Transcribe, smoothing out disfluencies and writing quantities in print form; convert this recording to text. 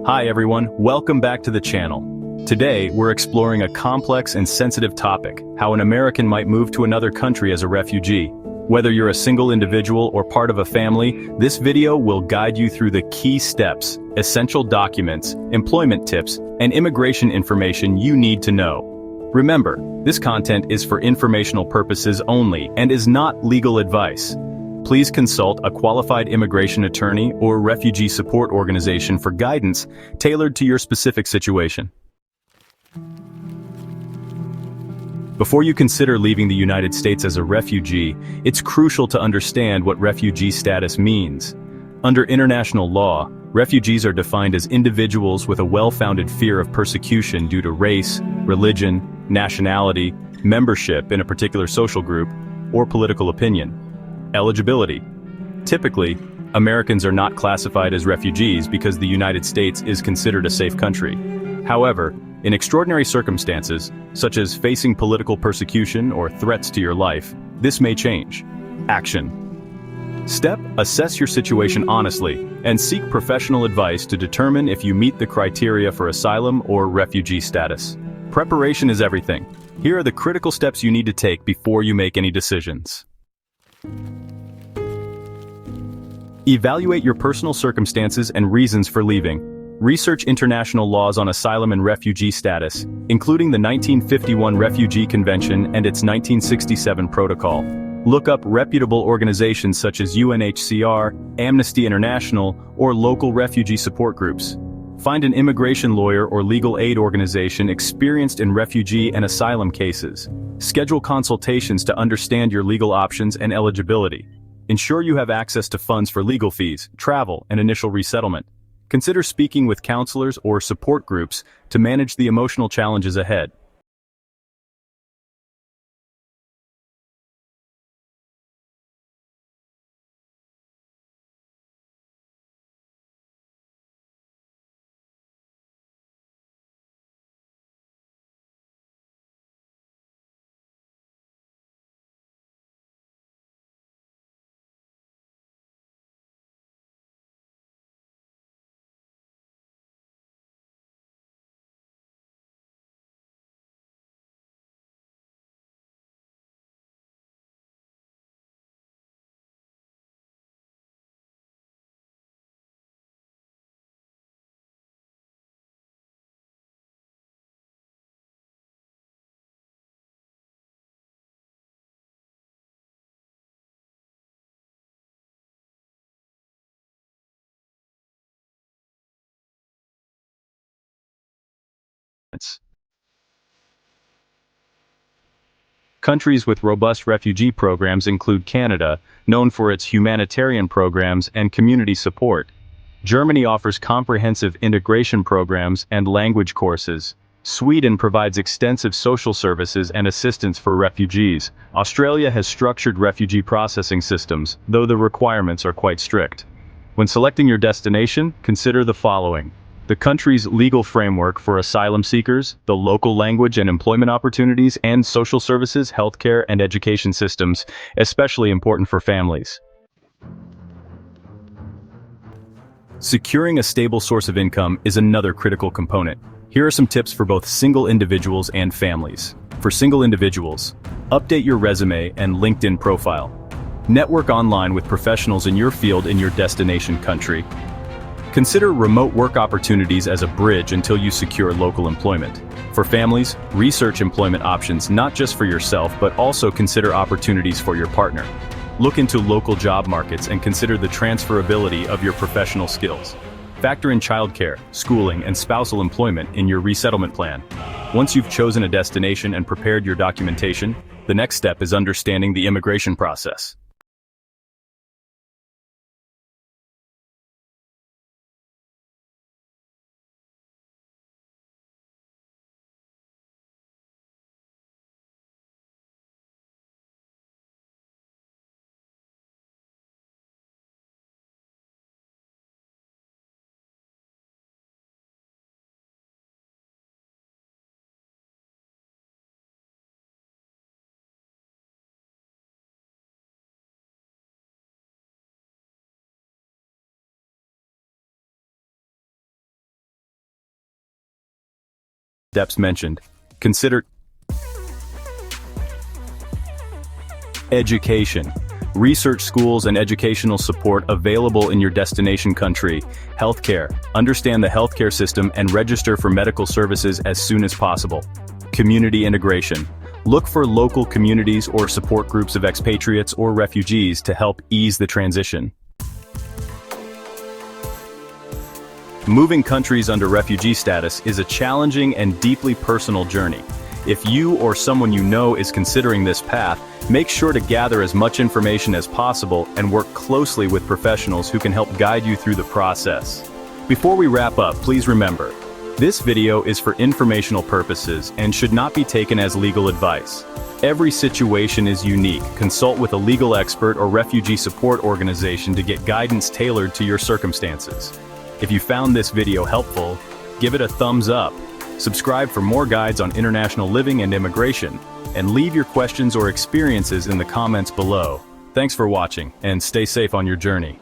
Hi everyone, welcome back to the channel. Today, we're exploring a complex and sensitive topic, how an American might move to another country as a refugee. Whether you're a single individual or part of a family, this video will guide you through the key steps, essential documents, employment tips, and immigration information you need to know. Remember, this content is for informational purposes only and is not legal advice. Please consult a qualified immigration attorney or refugee support organization for guidance tailored to your specific situation. Before you consider leaving the United States as a refugee, it's crucial to understand what refugee status means. Under international law, refugees are defined as individuals with a well-founded fear of persecution due to race, religion, nationality, membership in a particular social group, or political opinion. Eligibility. Typically, Americans are not classified as refugees because the United States is considered a safe country. However, in extraordinary circumstances, such as facing political persecution or threats to your life, this may change. Action. Step: assess your situation honestly and seek professional advice to determine if you meet the criteria for asylum or refugee status. Preparation is everything. Here are the critical steps you need to take before you make any decisions. Evaluate your personal circumstances and reasons for leaving. Research international laws on asylum and refugee status, including the 1951 Refugee Convention and its 1967 Protocol. Look up reputable organizations such as UNHCR, Amnesty International, or local refugee support groups. Find an immigration lawyer or legal aid organization experienced in refugee and asylum cases. Schedule consultations to understand your legal options and eligibility. Ensure you have access to funds for legal fees, travel, and initial resettlement. Consider speaking with counselors or support groups to manage the emotional challenges ahead. Countries with robust refugee programs include Canada, known for its humanitarian programs and community support. Germany offers comprehensive integration programs and language courses. Sweden provides extensive social services and assistance for refugees. Australia has structured refugee processing systems, though the requirements are quite strict. When selecting your destination, consider the following: the country's legal framework for asylum seekers, the local language and employment opportunities, and social services, healthcare, and education systems, especially important for families. Securing a stable source of income is another critical component. Here are some tips for both single individuals and families. For single individuals, update your resume and LinkedIn profile. Network online with professionals in your field in your destination country. Consider remote work opportunities as a bridge until you secure local employment. For families, research employment options not just for yourself but also consider opportunities for your partner. Look into local job markets and consider the transferability of your professional skills. Factor in childcare, schooling, and spousal employment in your resettlement plan. Once you've chosen a destination and prepared your documentation, the next step is understanding the immigration process. steps mentioned. Consider education. Research schools and educational support available in your destination country. Healthcare. Understand the healthcare system and register for medical services as soon as possible. Community integration. Look for local communities or support groups of expatriates or refugees to help ease the transition. Moving countries under refugee status is a challenging and deeply personal journey. If you or someone you know is considering this path, make sure to gather as much information as possible and work closely with professionals who can help guide you through the process. Before we wrap up, please remember, this video is for informational purposes and should not be taken as legal advice. Every situation is unique. Consult with a legal expert or refugee support organization to get guidance tailored to your circumstances. If you found this video helpful, give it a thumbs up. Subscribe for more guides on international living and immigration, and leave your questions or experiences in the comments below. Thanks for watching, and stay safe on your journey.